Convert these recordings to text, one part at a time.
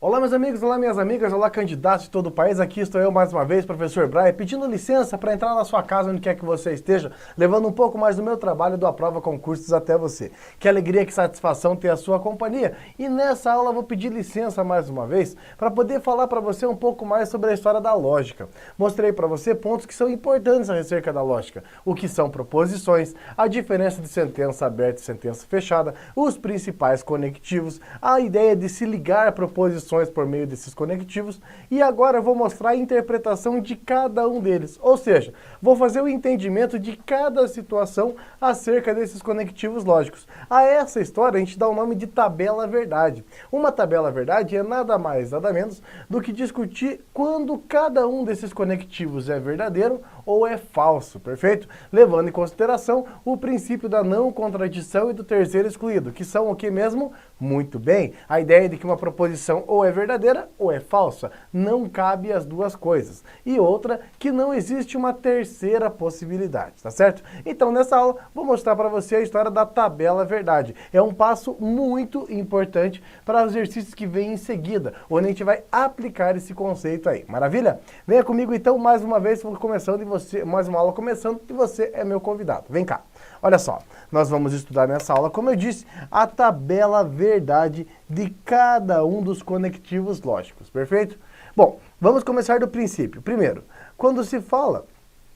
Olá meus amigos, olá minhas amigas, olá candidatos de todo o país, aqui estou eu mais uma vez, professor Braia, pedindo licença para entrar na sua casa onde quer que você esteja, levando um pouco mais do meu trabalho do Aprova Concursos até você. Que alegria, que satisfação ter a sua companhia. E nessa aula eu vou pedir licença mais uma vez para poder falar para você um pouco mais sobre a história da lógica. Mostrei para você pontos que são importantes acerca da lógica, o que são proposições, a diferença de sentença aberta e sentença fechada, os principais conectivos, a ideia de se ligar a proposições por meio desses conectivos, e agora eu vou mostrar a interpretação de cada um deles, ou seja, vou fazer o entendimento de cada situação acerca desses conectivos lógicos. A essa história a gente dá o nome de tabela verdade. Uma tabela verdade é nada mais, nada menos do que discutir quando cada um desses conectivos é verdadeiro ou é falso, perfeito? Levando em consideração o princípio da não contradição e do terceiro excluído, que são o que mesmo? Muito bem, a ideia de que uma proposição ou é verdadeira ou é falsa, não cabe as duas coisas. E outra, que não existe uma terceira possibilidade, tá certo? Então nessa aula vou mostrar para você a história da tabela verdade. É um passo muito importante para os exercícios que vêm em seguida, onde a gente vai aplicar esse conceito aí, maravilha? Venha comigo então mais uma vez, começando e você, mais uma aula começando e você é meu convidado. Vem cá. Olha só, nós vamos estudar nessa aula, como eu disse, a tabela verdade de cada um dos conectivos lógicos, perfeito? Bom, vamos começar do princípio. Primeiro, quando se fala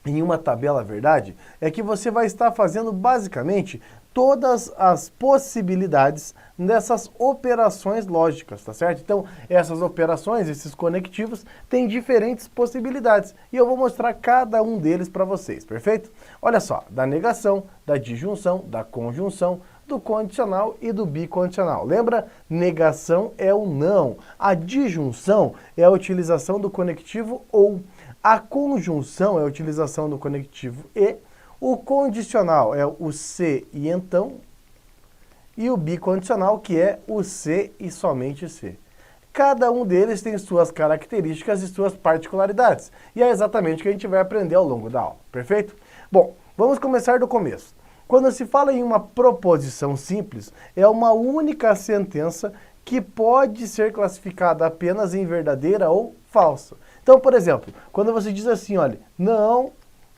em uma tabela verdade, é que você vai estar fazendo basicamente todas as possibilidades dessas operações lógicas, tá certo? Então, essas operações, esses conectivos, têm diferentes possibilidades. E eu vou mostrar cada um deles para vocês, perfeito? Olha só, da negação, da disjunção, da conjunção, do condicional e do bicondicional. Lembra? Negação é o não. A disjunção é a utilização do conectivo ou. A conjunção é a utilização do conectivo e. O condicional é o se e então, e o bicondicional, que é o se e somente se. Cada um deles tem suas características e suas particularidades, e é exatamente o que a gente vai aprender ao longo da aula, perfeito? Bom, vamos começar do começo. Quando se fala em uma proposição simples, é uma única sentença que pode ser classificada apenas em verdadeira ou falsa. Então, por exemplo, quando você diz assim, olha, não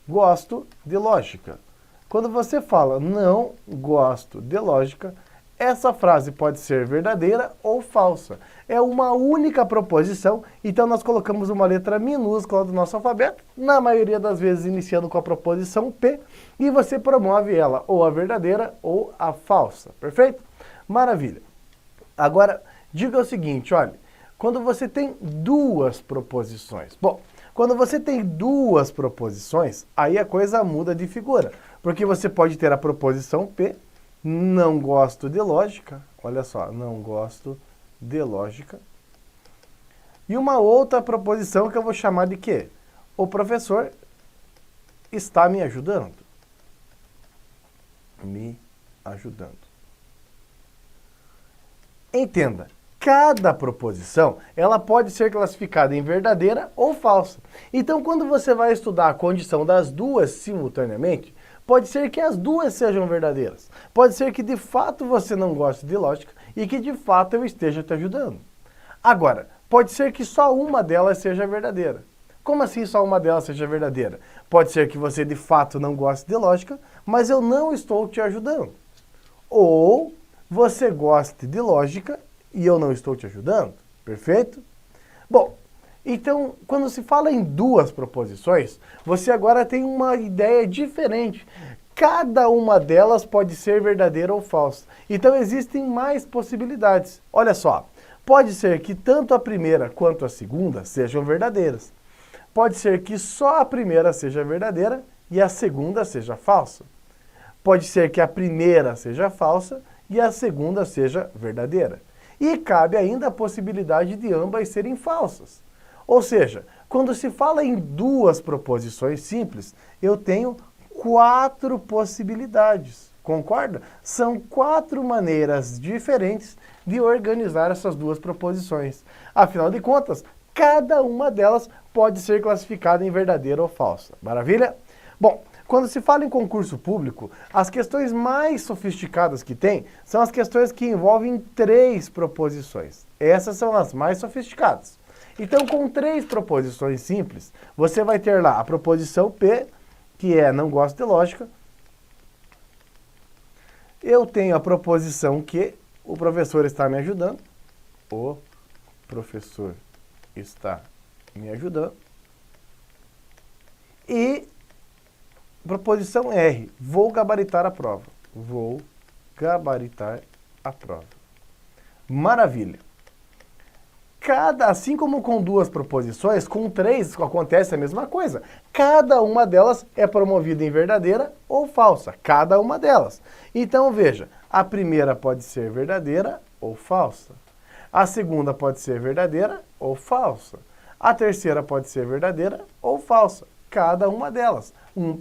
gosto de lógica. Quando você fala não gosto de lógica, essa frase pode ser verdadeira ou falsa. É uma única proposição, então nós colocamos uma letra minúscula do nosso alfabeto, na maioria das vezes iniciando com a proposição P, e você promove ela ou a verdadeira ou a falsa, perfeito? Maravilha. Agora, diga o seguinte, olha, quando você tem duas proposições, bom, quando você tem duas proposições, aí a coisa muda de figura. Porque você pode ter a proposição P, não gosto de lógica, olha só, não gosto de lógica. E uma outra proposição que eu vou chamar de quê? O professor está me ajudando. Me ajudando. Entenda. Cada proposição, ela pode ser classificada em verdadeira ou falsa. Então, quando você vai estudar a condição das duas simultaneamente, pode ser que as duas sejam verdadeiras. Pode ser que de fato você não goste de lógica e que de fato eu esteja te ajudando. Agora, pode ser que só uma delas seja verdadeira. Como assim só uma delas seja verdadeira? Pode ser que você de fato não goste de lógica, mas eu não estou te ajudando. Ou você goste de lógica e eu não estou te ajudando, perfeito? Bom, então, quando se fala em duas proposições, você agora tem uma ideia diferente. Cada uma delas pode ser verdadeira ou falsa. Então, existem mais possibilidades. Olha só, pode ser que tanto a primeira quanto a segunda sejam verdadeiras. Pode ser que só a primeira seja verdadeira e a segunda seja falsa. Pode ser que a primeira seja falsa e a segunda seja verdadeira. E cabe ainda a possibilidade de ambas serem falsas. Ou seja, quando se fala em duas proposições simples, eu tenho 4 possibilidades. Concorda? São 4 maneiras diferentes de organizar essas duas proposições. Afinal de contas, cada uma delas pode ser classificada em verdadeira ou falsa. Maravilha? Bom, Quando se fala em concurso público, as questões mais sofisticadas que tem são as questões que envolvem 3 proposições. Essas são as mais sofisticadas. Então, com 3 proposições simples, você vai ter lá a proposição P, que é não gosto de lógica. Eu tenho a proposição Q, o professor está me ajudando. O professor está me ajudando. E proposição R, vou gabaritar a prova. Vou gabaritar a prova. Maravilha. Assim como com 2 proposições, com 3 acontece a mesma coisa. Cada uma delas é promovida em verdadeira ou falsa. Cada uma delas. Então veja, a primeira pode ser verdadeira ou falsa. A segunda pode ser verdadeira ou falsa. A terceira pode ser verdadeira ou falsa. Cada uma delas.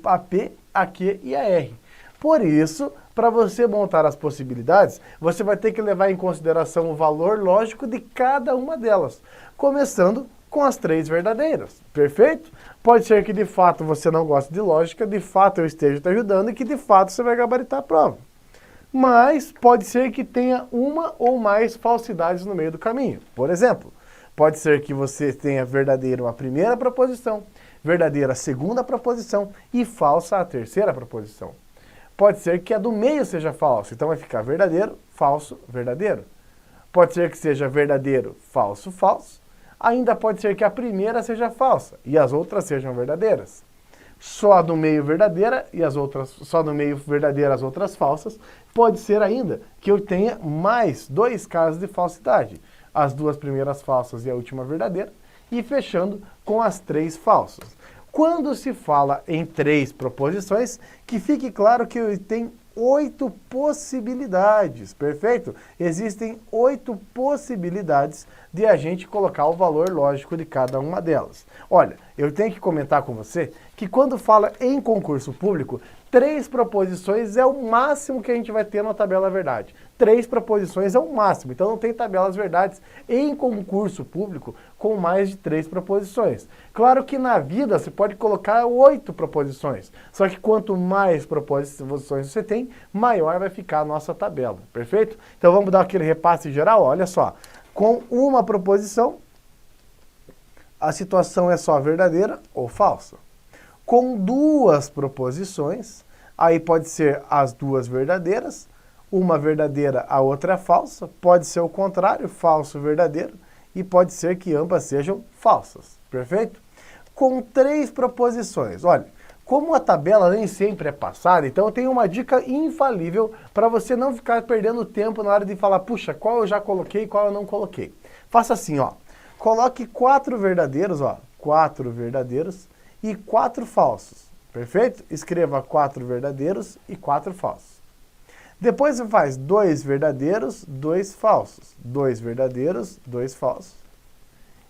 A P, a Q e a R. Por isso, para você montar as possibilidades, você vai ter que levar em consideração o valor lógico de cada uma delas, começando com as 3 verdadeiras. Perfeito? Pode ser que de fato você não goste de lógica, de fato eu esteja te ajudando e que de fato você vai gabaritar a prova. Mas pode ser que tenha uma ou mais falsidades no meio do caminho. Por exemplo, pode ser que você tenha verdadeiro a primeira proposição, verdadeira a segunda proposição e falsa a terceira proposição. Pode ser que a do meio seja falsa, então vai ficar verdadeiro, falso, verdadeiro. Pode ser que seja verdadeiro, falso, falso. Ainda pode ser que a primeira seja falsa e as outras sejam verdadeiras. Só a do meio verdadeira e as outras, só do meio verdadeira as outras falsas. Pode ser ainda que eu tenha mais 2 casos de falsidade. As 2 primeiras falsas e a última verdadeira. E fechando com as 3 falsas. Quando se fala em 3 proposições, que fique claro que tem 8 possibilidades, perfeito? Existem 8 possibilidades de a gente colocar o valor lógico de cada uma delas. Olha, eu tenho que comentar com você que quando fala em concurso público, 3 proposições é o máximo que a gente vai ter na tabela verdade. 3 proposições é o máximo, então não tem tabelas verdades em concurso público com mais de 3 proposições. Claro que na vida você pode colocar 8 proposições, só que quanto mais proposições você tem, maior vai ficar a nossa tabela, perfeito? Então vamos dar aquele repasse geral, olha só. Com uma proposição, a situação é só verdadeira ou falsa. Com 2 proposições, aí pode ser as 2 verdadeiras, uma verdadeira, a outra é falsa, pode ser o contrário, falso, verdadeiro, e pode ser que ambas sejam falsas, perfeito? Com 3 proposições, olha, como a tabela nem sempre é passada, então eu tenho uma dica infalível para você não ficar perdendo tempo na hora de falar, puxa, qual eu já coloquei e qual eu não coloquei. Faça assim, ó, coloque 4 verdadeiros, ó, 4 verdadeiros e 4 falsos, perfeito? Escreva 4 verdadeiros e 4 falsos. Depois você faz 2 verdadeiros, 2 falsos, 2 verdadeiros, 2 falsos.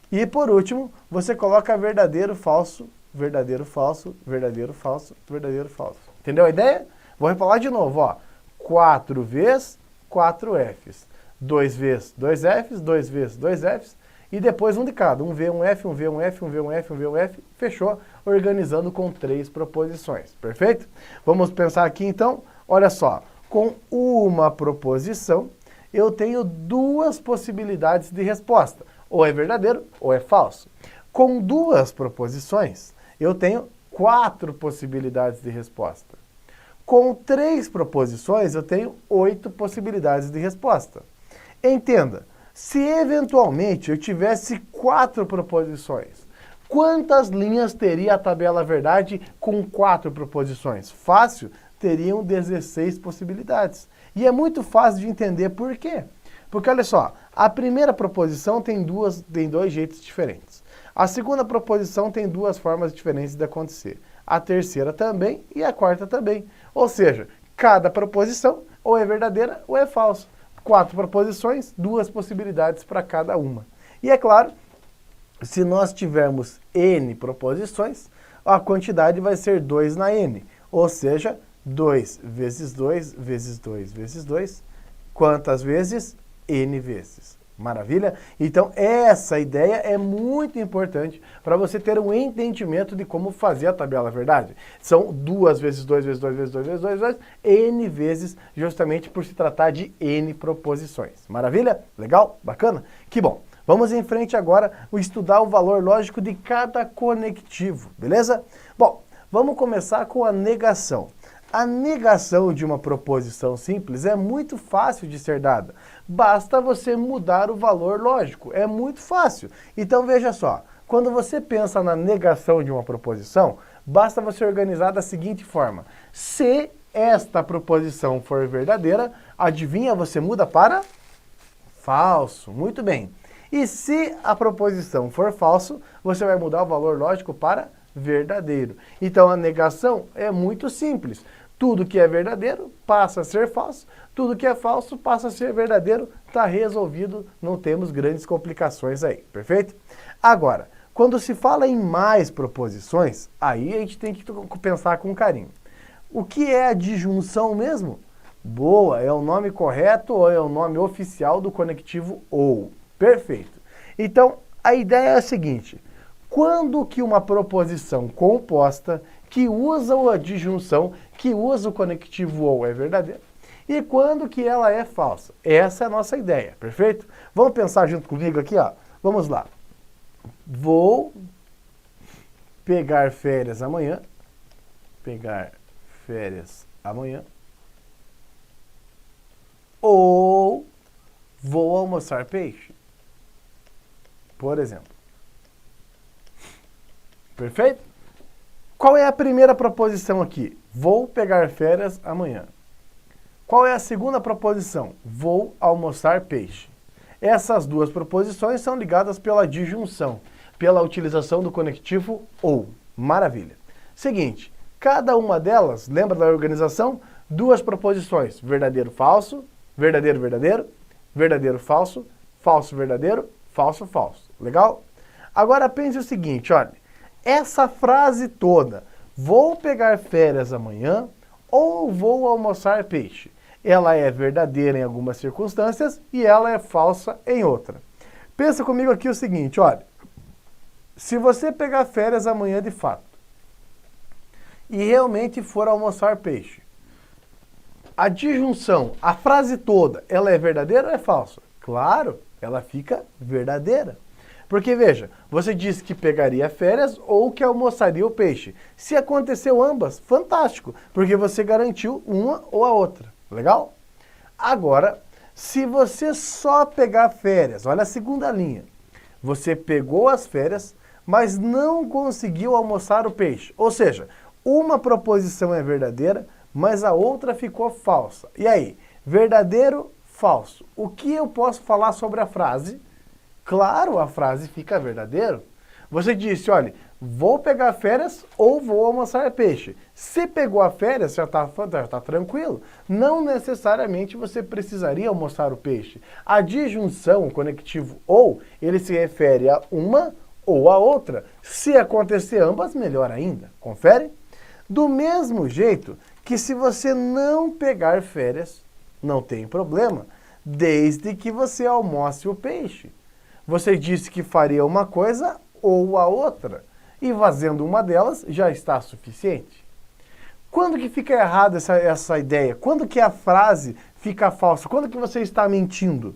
E por último, você coloca verdadeiro, falso, verdadeiro, falso, verdadeiro, falso, verdadeiro, falso. Entendeu a ideia? Vou falar de novo, ó. 4 vezes 4 Fs. 2 vezes 2 Fs, 2 vezes 2 Fs. E depois um de cada. Um V, um F, um V, um F, um V, um F, um V, um F. Fechou? Organizando com 3 proposições. Perfeito? Vamos pensar aqui então. Olha só. Com uma proposição, eu tenho 2 possibilidades de resposta. Ou é verdadeiro ou é falso. Com 2 proposições, eu tenho 4 possibilidades de resposta. Com 3 proposições, eu tenho 8 possibilidades de resposta. Entenda, se eventualmente eu tivesse 4 proposições, quantas linhas teria a tabela verdade com 4 proposições? Fácil, teriam 16 possibilidades. E é muito fácil de entender por quê. Porque olha só, a primeira proposição tem 2 jeitos diferentes. A segunda proposição tem 2 formas diferentes de acontecer. A terceira também e a quarta também. Ou seja, cada proposição ou é verdadeira ou é falsa. 4 proposições, 2 possibilidades para cada uma. E é claro, se nós tivermos N proposições, a quantidade vai ser 2 na N. Ou seja, 2 vezes 2 vezes 2 vezes 2. Quantas vezes? N vezes. Maravilha? Então, essa ideia é muito importante para você ter um entendimento de como fazer a tabela, verdade? São 2 vezes 2 vezes 2 vezes 2 vezes 2 vezes N vezes, justamente por se tratar de N proposições. Maravilha? Legal? Bacana? Que bom! Vamos em frente agora estudar o valor lógico de cada conectivo, beleza? Bom, vamos começar com a negação. A negação de uma proposição simples é muito fácil de ser dada. Basta você mudar o valor lógico. É muito fácil. Então veja só, quando você pensa na negação de uma proposição, basta você organizar da seguinte forma. Se esta proposição for verdadeira, adivinha, você muda para falso. Muito bem. E se a proposição for falso, você vai mudar o valor lógico para verdadeiro. Então a negação é muito simples. Tudo que é verdadeiro passa a ser falso, tudo que é falso passa a ser verdadeiro, está resolvido, não temos grandes complicações aí, perfeito? Agora, quando se fala em mais proposições, aí a gente tem que pensar com carinho. O que é a disjunção mesmo? Boa, é o nome correto ou é o nome oficial do conectivo ou. Perfeito. Então, a ideia é a seguinte. Quando que uma proposição composta que usa a disjunção, que usa o conectivo ou é verdadeira, e quando que ela é falsa? Essa é a nossa ideia, perfeito? Vamos pensar junto comigo aqui, ó. Vamos lá. Vou pegar férias amanhã. Pegar férias amanhã. Ou vou almoçar peixe. Por exemplo. Perfeito? Qual é a primeira proposição aqui? Vou pegar férias amanhã. Qual é a segunda proposição? Vou almoçar peixe. Essas duas proposições são ligadas pela disjunção, pela utilização do conectivo ou. Maravilha. Seguinte, cada uma delas, lembra da organização? Duas proposições, verdadeiro, falso, verdadeiro, verdadeiro, verdadeiro, falso, falso, verdadeiro, falso, falso. Legal? Agora pense o seguinte, olha. Essa frase toda, vou pegar férias amanhã ou vou almoçar peixe, ela é verdadeira em algumas circunstâncias e ela é falsa em outra. Pensa comigo aqui o seguinte, olha, se você pegar férias amanhã de fato e realmente for almoçar peixe, a disjunção, a frase toda, ela é verdadeira ou é falsa? Claro, ela fica verdadeira. Porque, veja, você disse que pegaria férias ou que almoçaria o peixe. Se aconteceu ambas, fantástico, porque você garantiu uma ou a outra. Legal? Agora, se você só pegar férias, olha a segunda linha. Você pegou as férias, mas não conseguiu almoçar o peixe. Ou seja, uma proposição é verdadeira, mas a outra ficou falsa. E aí, verdadeiro, falso. O que eu posso falar sobre a frase? Claro, a frase fica verdadeira. Você disse, olha, vou pegar férias ou vou almoçar peixe. Se pegou a férias, já está tranquilo. Não necessariamente você precisaria almoçar o peixe. A disjunção, o conectivo ou, ele se refere a uma ou a outra. Se acontecer ambas, melhor ainda. Confere? Do mesmo jeito que se você não pegar férias, não tem problema, desde que você almoce o peixe. Você disse que faria uma coisa ou a outra, e fazendo uma delas já está suficiente. Quando que fica errada essa ideia? Quando que a frase fica falsa? Quando que você está mentindo?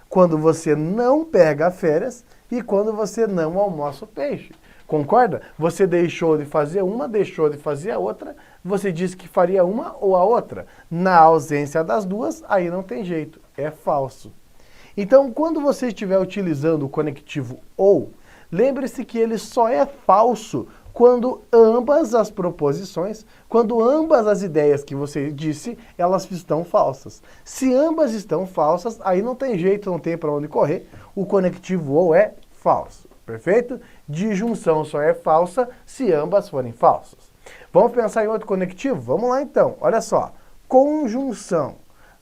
Quando você não pega férias e quando você não almoça o peixe. Concorda? Você deixou de fazer uma, deixou de fazer a outra, você disse que faria uma ou a outra. Na ausência das duas, aí não tem jeito, é falso. Então, quando você estiver utilizando o conectivo ou, lembre-se que ele só é falso quando ambas as proposições, quando ambas as ideias que você disse, elas estão falsas. Se ambas estão falsas, aí não tem jeito, não tem para onde correr, o conectivo ou é falso, perfeito? Disjunção só é falsa se ambas forem falsas. Vamos pensar em outro conectivo? Vamos lá então, olha só, conjunção.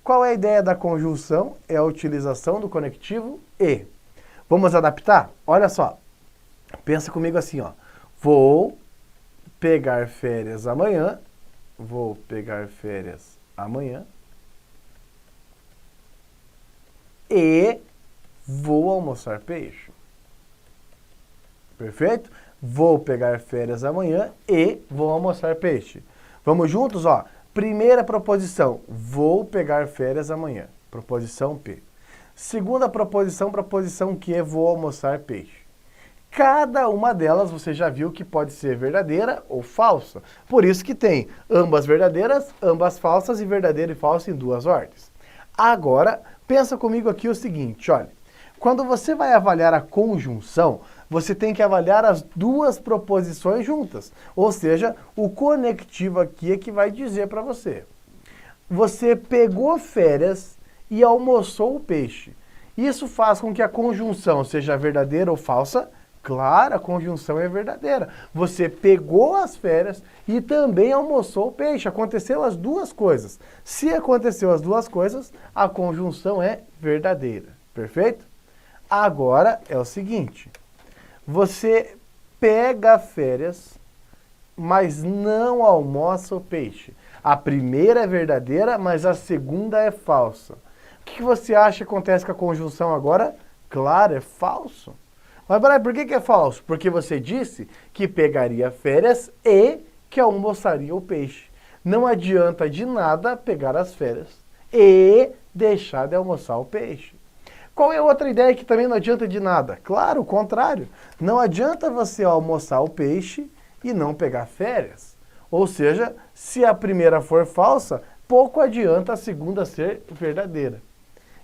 Qual é a ideia da conjunção? É a utilização do conectivo e. Vamos adaptar? Olha só. Pensa comigo assim, ó. Vou pegar férias amanhã. Vou pegar férias amanhã. E vou almoçar peixe. Perfeito? Vou pegar férias amanhã e vou almoçar peixe. Vamos juntos, ó. Primeira proposição, vou pegar férias amanhã. Proposição P. Segunda proposição, proposição Q, vou almoçar peixe. Cada uma delas você já viu que pode ser verdadeira ou falsa. Por isso que tem ambas verdadeiras, ambas falsas e verdadeiro e falso em duas ordens. Agora, pensa comigo aqui o seguinte, olha. Quando você vai avaliar a conjunção, você tem que avaliar as duas proposições juntas. Ou seja, o conectivo aqui é que vai dizer para você. Você pegou férias e almoçou o peixe. Isso faz com que a conjunção seja verdadeira ou falsa? Claro, a conjunção é verdadeira. Você pegou as férias e também almoçou o peixe. Aconteceu as duas coisas. Se aconteceu as duas coisas, a conjunção é verdadeira. Perfeito? Agora é o seguinte. Você pega férias, mas não almoça o peixe. A primeira é verdadeira, mas a segunda é falsa. O que você acha que acontece com a conjunção agora? Claro, é falso. Mas, Brian, por que é falso? Porque você disse que pegaria férias e que almoçaria o peixe. Não adianta de nada pegar as férias e deixar de almoçar o peixe. Qual é outra ideia que também não adianta de nada? Claro, o contrário. Não adianta você almoçar o peixe e não pegar férias. Ou seja, se a primeira for falsa, pouco adianta a segunda ser verdadeira.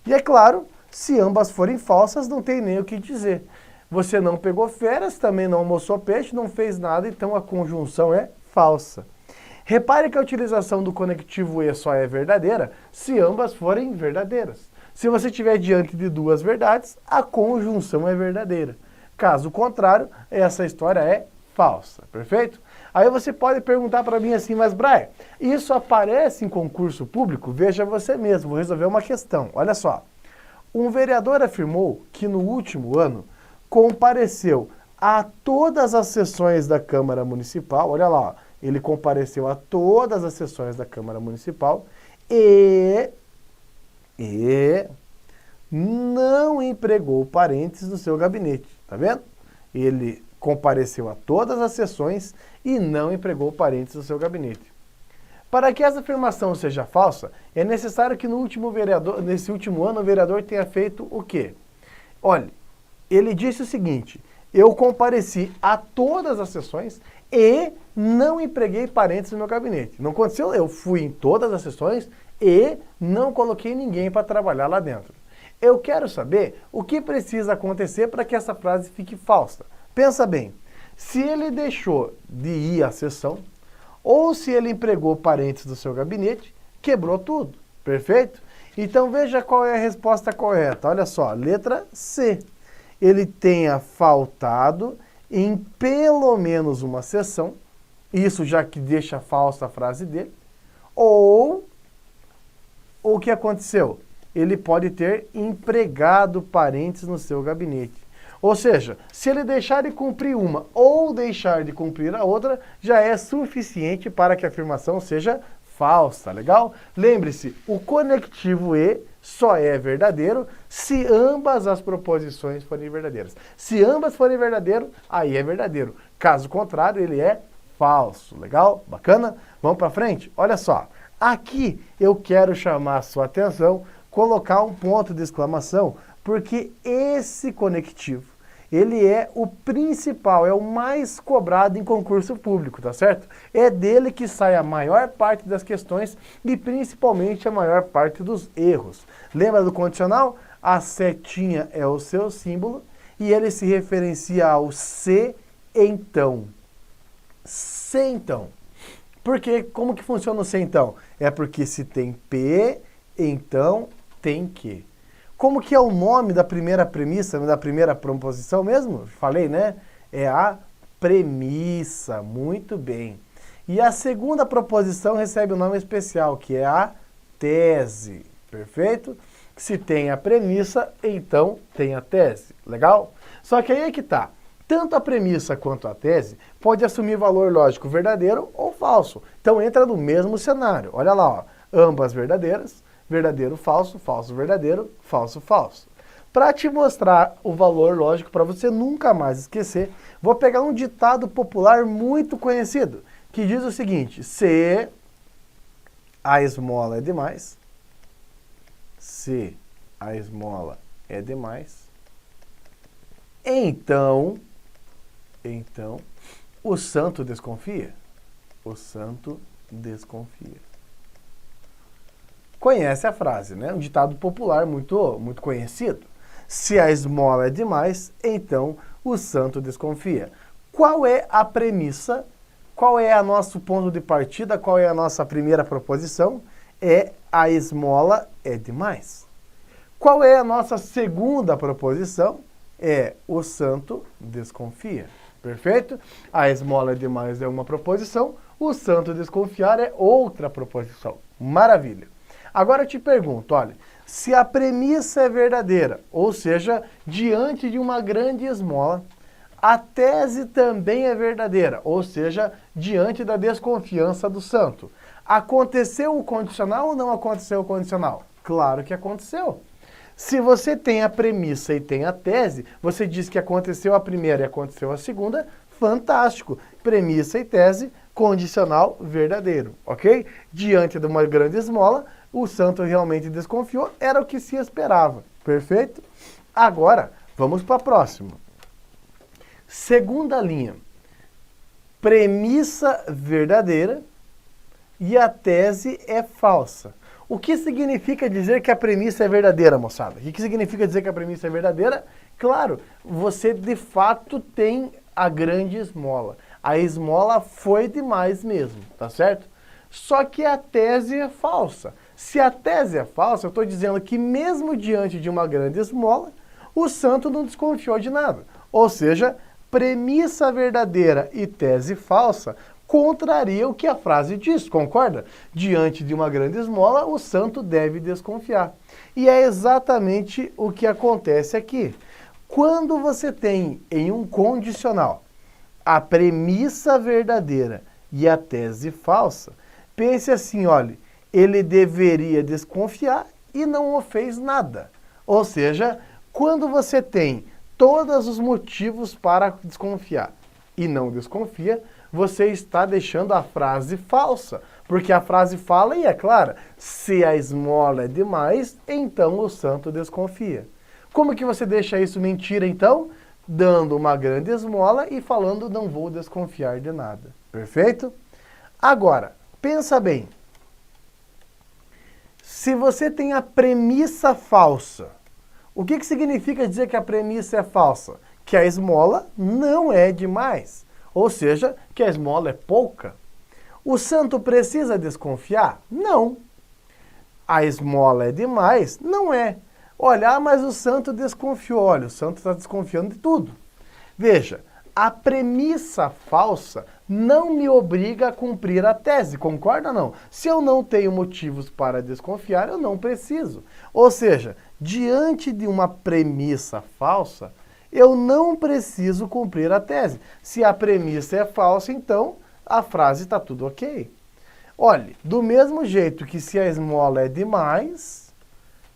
E é claro, se ambas forem falsas, não tem nem o que dizer. Você não pegou férias, também não almoçou peixe, não fez nada, então a conjunção é falsa. Repare que a utilização do conectivo E só é verdadeira se ambas forem verdadeiras. Se você estiver diante de duas verdades, a conjunção é verdadeira. Caso contrário, essa história é falsa, perfeito? Aí você pode perguntar para mim assim, mas Brian, isso aparece em concurso público? Veja você mesmo, vou resolver uma questão. Olha só, um vereador afirmou que no último ano compareceu a todas as sessões da Câmara Municipal, olha lá, ó, ele compareceu a todas as sessões da Câmara Municipal e não empregou parentes no seu gabinete, tá vendo? Ele compareceu a todas as sessões e não empregou parentes no seu gabinete. Para que essa afirmação seja falsa, é necessário que nesse último ano o vereador tenha feito o quê? Olha, ele disse o seguinte, eu compareci a todas as sessões e não empreguei parentes no meu gabinete. Não aconteceu, eu fui em todas as sessões e não coloquei ninguém para trabalhar lá dentro. Eu quero saber o que precisa acontecer para que essa frase fique falsa. Pensa bem, se ele deixou de ir à sessão ou se ele empregou parentes do seu gabinete, quebrou tudo, perfeito? Então veja qual é a resposta correta. Olha só, letra C. Ele tenha faltado em pelo menos uma sessão, isso já que deixa falsa a frase dele, ou o que aconteceu? Ele pode ter empregado parentes no seu gabinete. Ou seja, se ele deixar de cumprir uma ou deixar de cumprir a outra, já é suficiente para que a afirmação seja falsa, legal? Lembre-se, o conectivo E só é verdadeiro se ambas as proposições forem verdadeiras. Se ambas forem verdadeiras, aí é verdadeiro. Caso contrário, ele é falso. Legal? Bacana? Vamos para frente? Olha só. Aqui eu quero chamar a sua atenção, colocar um ponto de exclamação, porque esse conectivo, ele é o principal, é o mais cobrado em concurso público, tá certo? É dele que sai a maior parte das questões e principalmente a maior parte dos erros. Lembra do condicional? A setinha é o seu símbolo e ele se referencia ao se então. Se então. Porque como que funciona o se então? É porque se tem P, então tem que. Como que é o nome da primeira premissa, da primeira proposição mesmo? Falei, né? É a premissa. Muito bem. E a segunda proposição recebe um nome especial, que é a tese. Perfeito? Se tem a premissa, então tem a tese. Legal? Só que aí é que tá. Tanto a premissa quanto a tese pode assumir valor lógico verdadeiro ou falso. Então entra no mesmo cenário. Olha lá, ó. Ambas verdadeiras. Verdadeiro, falso, falso, verdadeiro, falso, falso. Para te mostrar o valor, lógico, para você nunca mais esquecer, vou pegar um ditado popular muito conhecido, que diz o seguinte: se a esmola é demais, se a esmola é demais, então o santo desconfia. O santo desconfia. Conhece a frase, né? Um ditado popular muito conhecido. Se a esmola é demais, então o santo desconfia. Qual é a premissa? Qual é o nosso ponto de partida? Qual é a nossa primeira proposição? É a esmola é demais. Qual é a nossa segunda proposição? É o santo desconfia. Perfeito? A esmola é demais é uma proposição, o santo desconfiar é outra proposição. Maravilha. Agora eu te pergunto, olha, se a premissa é verdadeira, ou seja, diante de uma grande esmola, a tese também é verdadeira, ou seja, diante da desconfiança do santo. Aconteceu o condicional ou não aconteceu o condicional? Claro que aconteceu. Se você tem a premissa e tem a tese, você diz que aconteceu a primeira e aconteceu a segunda, fantástico. Premissa e tese, condicional verdadeiro, ok? Diante de uma grande esmola, o santo realmente desconfiou, era o que se esperava, perfeito? Agora, vamos para a próxima. Segunda linha, premissa verdadeira e a tese é falsa. O que significa dizer que a premissa é verdadeira, moçada? O que significa dizer que a premissa é verdadeira? Claro, você de fato tem a grande esmola. A esmola foi demais mesmo, tá certo? Só que a tese é falsa. Se a tese é falsa, eu estou dizendo que mesmo diante de uma grande esmola, o santo não desconfiou de nada. Ou seja, premissa verdadeira e tese falsa contraria o que a frase diz, concorda? Diante de uma grande esmola, o santo deve desconfiar. E é exatamente o que acontece aqui. Quando você tem em um condicional a premissa verdadeira e a tese falsa, pense assim, olha, ele deveria desconfiar e não o fez nada. Ou seja, quando você tem todos os motivos para desconfiar e não desconfia, você está deixando a frase falsa. Porque a frase fala e é clara, se a esmola é demais, então o santo desconfia. Como que você deixa isso mentira então? Dando uma grande esmola e falando não vou desconfiar de nada. Perfeito? Agora, pensa bem. Se você tem a premissa falsa, o que significa dizer que a premissa é falsa? Que a esmola não é demais. Ou seja, que a esmola é pouca. O santo precisa desconfiar? Não. A esmola é demais? Não é. Olha, mas o santo desconfiou. Olha, o santo está desconfiando de tudo. Veja, a premissa falsa não me obriga a cumprir a tese, concorda ou não? Se eu não tenho motivos para desconfiar, eu não preciso. Ou seja, diante de uma premissa falsa, eu não preciso cumprir a tese. Se a premissa é falsa, então a frase está tudo ok. Olhe, do mesmo jeito que se a esmola é demais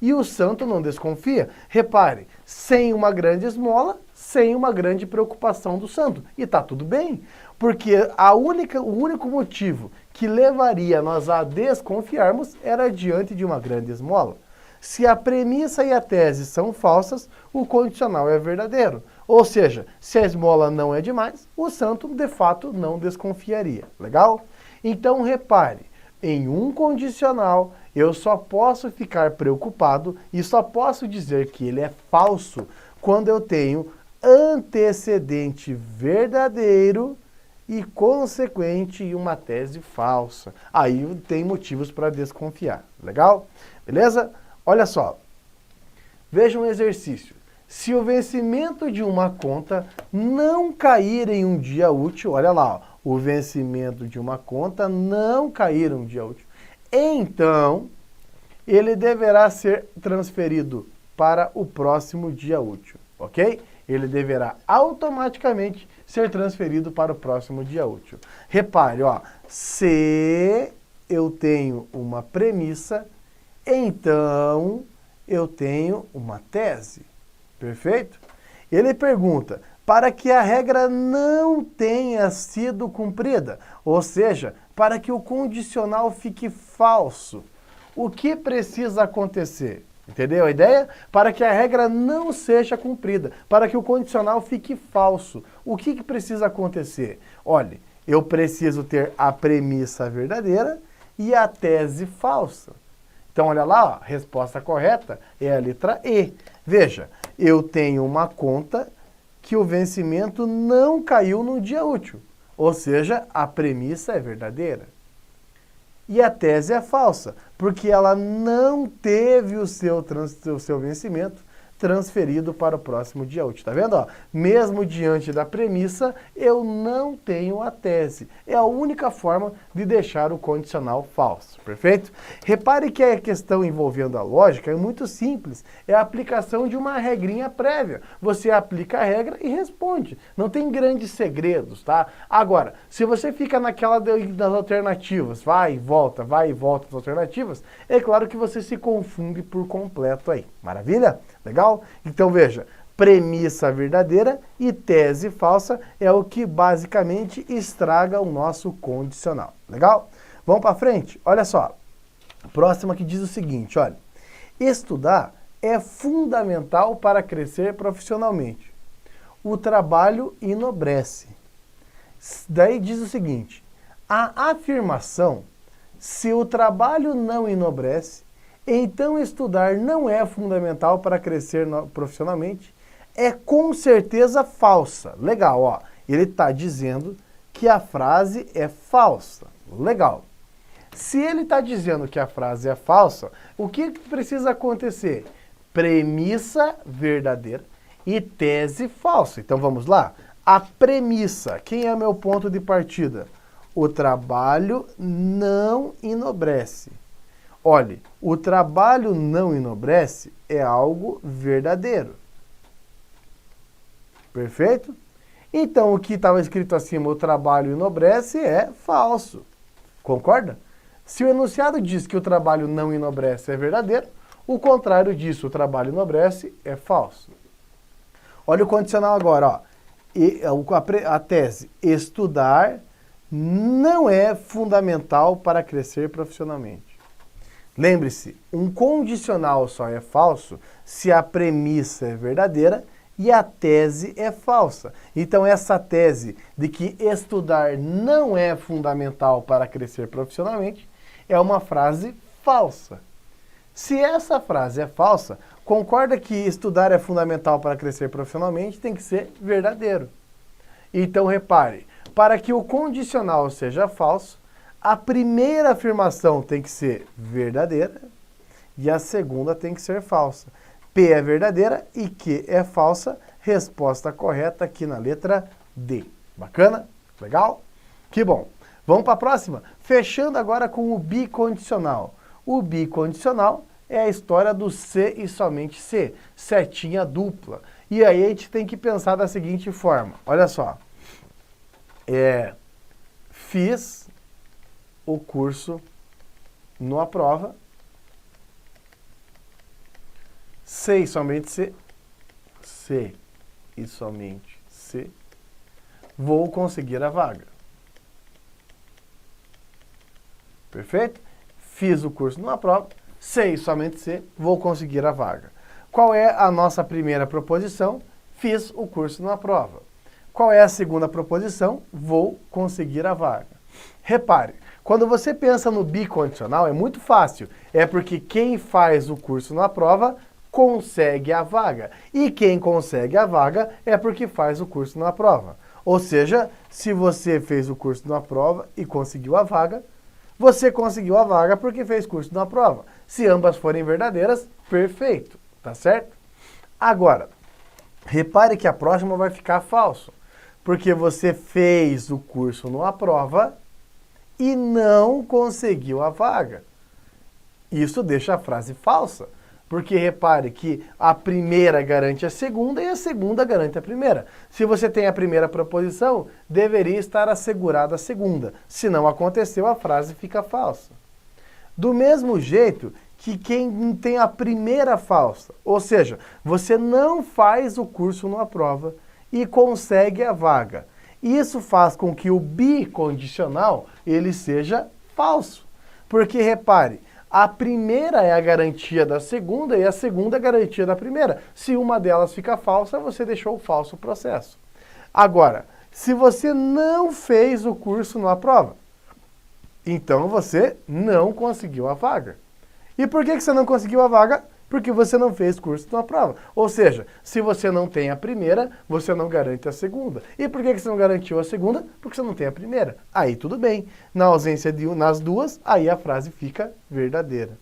e o santo não desconfia, repare, sem uma grande esmola, sem uma grande preocupação do santo. E está tudo bem, porque o único motivo que levaria nós a desconfiarmos era diante de uma grande esmola. Se a premissa e a tese são falsas, o condicional é verdadeiro. Ou seja, se a esmola não é demais, o santo de fato não desconfiaria. Legal? Então repare, em um condicional eu só posso ficar preocupado e só posso dizer que ele é falso quando eu tenho antecedente verdadeiro e consequente em uma tese falsa. Aí tem motivos para desconfiar. Legal? Beleza? Olha só, veja um exercício. Se o vencimento de uma conta não cair em um dia útil, olha lá, ó, o vencimento de uma conta não cair em um dia útil, então ele deverá ser transferido para o próximo dia útil, ok? Ele deverá automaticamente ser transferido para o próximo dia útil. Repare, ó, se eu tenho uma premissa, então eu tenho uma tese. Perfeito? Ele pergunta, para que a regra não tenha sido cumprida, ou seja, para que o condicional fique falso, o que precisa acontecer? Entendeu a ideia? Para que a regra não seja cumprida, para que o condicional fique falso, o que precisa acontecer? Olha, eu preciso ter a premissa verdadeira e a tese falsa. Então, olha lá, ó, a resposta correta é a letra E. Veja, eu tenho uma conta que o vencimento não caiu no dia útil, ou seja, a premissa é verdadeira. E a tese é falsa, porque ela não teve o seu vencimento transferido para o próximo dia útil. Tá vendo? Ó, mesmo diante da premissa, eu não tenho a tese. É a única forma de deixar o condicional falso. Perfeito? Repare que a questão envolvendo a lógica é muito simples. É a aplicação de uma regrinha prévia. Você aplica a regra e responde. Não tem grandes segredos, tá? Agora, se você fica naquela das alternativas, vai e volta das alternativas, é claro que você se confunde por completo aí. Maravilha? Legal? Então veja, premissa verdadeira e tese falsa é o que basicamente estraga o nosso condicional. Legal? Vamos para frente? Olha só. Próxima que diz o seguinte, olha. Estudar é fundamental para crescer profissionalmente. O trabalho enobrece. Daí diz o seguinte, a afirmação, se o trabalho não enobrece, então estudar não é fundamental para crescer profissionalmente, é com certeza falsa. Legal, ó. Ele está dizendo que a frase é falsa. Legal. Se ele está dizendo que a frase é falsa, o que precisa acontecer? Premissa verdadeira e tese falsa. Então vamos lá? A premissa, quem é meu ponto de partida? O trabalho não enobrece. Olhe, o trabalho não enobrece é algo verdadeiro. Perfeito? Então, o que estava escrito acima, o trabalho enobrece, é falso. Concorda? Se o enunciado diz que o trabalho não enobrece é verdadeiro, o contrário disso, o trabalho enobrece, é falso. Olha o condicional agora, ó. A tese, estudar não é fundamental para crescer profissionalmente. Lembre-se, um condicional só é falso se a premissa é verdadeira e a tese é falsa. Então essa tese de que estudar não é fundamental para crescer profissionalmente é uma frase falsa. Se essa frase é falsa, concorda que estudar é fundamental para crescer profissionalmente tem que ser verdadeiro. Então repare, para que o condicional seja falso, a primeira afirmação tem que ser verdadeira e a segunda tem que ser falsa. P é verdadeira e Q é falsa. Resposta correta aqui na letra D. Bacana? Legal? Que bom. Vamos para a próxima? Fechando agora com o bicondicional. O bicondicional é a história do se e somente se, setinha dupla. E aí a gente tem que pensar da seguinte forma. Olha só. Fiz o curso no Aprova, se e somente se e somente se, vou conseguir a vaga. Perfeito? Fiz o curso no Aprova, se e somente se, vou conseguir a vaga. Qual é a nossa primeira proposição? Fiz o curso no Aprova. Qual é a segunda proposição? Vou conseguir a vaga. Repare, quando você pensa no bicondicional é muito fácil. É porque quem faz o curso na prova consegue a vaga. E quem consegue a vaga é porque faz o curso na prova. Ou seja, se você fez o curso na prova e conseguiu a vaga, você conseguiu a vaga porque fez curso na prova. Se ambas forem verdadeiras, perfeito. Tá certo? Agora, repare que a próxima vai ficar falso. Porque você fez o curso numa prova e não conseguiu a vaga. Isso deixa a frase falsa. Porque repare que a primeira garante a segunda e a segunda garante a primeira. Se você tem a primeira proposição, deveria estar assegurada a segunda. Se não aconteceu, a frase fica falsa. Do mesmo jeito que quem tem a primeira falsa, ou seja, você não faz o curso numa prova e consegue a vaga. Isso faz com que o bicondicional ele seja falso. Porque, repare, a primeira é a garantia da segunda e a segunda é a garantia da primeira. Se uma delas fica falsa, você deixou o falso processo. Agora, se você não fez o curso numa prova, então você não conseguiu a vaga. E por que você não conseguiu a vaga? Porque você não fez curso numa prova. Ou seja, se você não tem a primeira, você não garante a segunda. E por que você não garantiu a segunda? Porque você não tem a primeira. Aí tudo bem. Na ausência de nas duas, aí a frase fica verdadeira.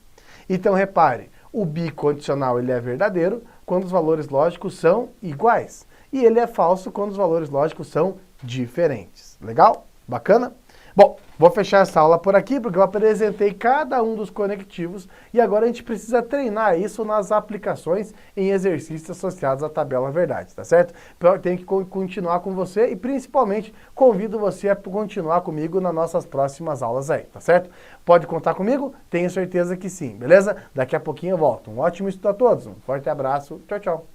Então repare, o bicondicional ele é verdadeiro quando os valores lógicos são iguais. E ele é falso quando os valores lógicos são diferentes. Legal? Bacana? Bom, vou fechar essa aula por aqui porque eu apresentei cada um dos conectivos e agora a gente precisa treinar isso nas aplicações em exercícios associados à tabela verdade, tá certo? Então eu tenho que continuar com você e principalmente convido você a continuar comigo nas nossas próximas aulas aí, tá certo? Pode contar comigo? Tenho certeza que sim, beleza? Daqui a pouquinho eu volto. Um ótimo estudo a todos, um forte abraço, tchau, tchau.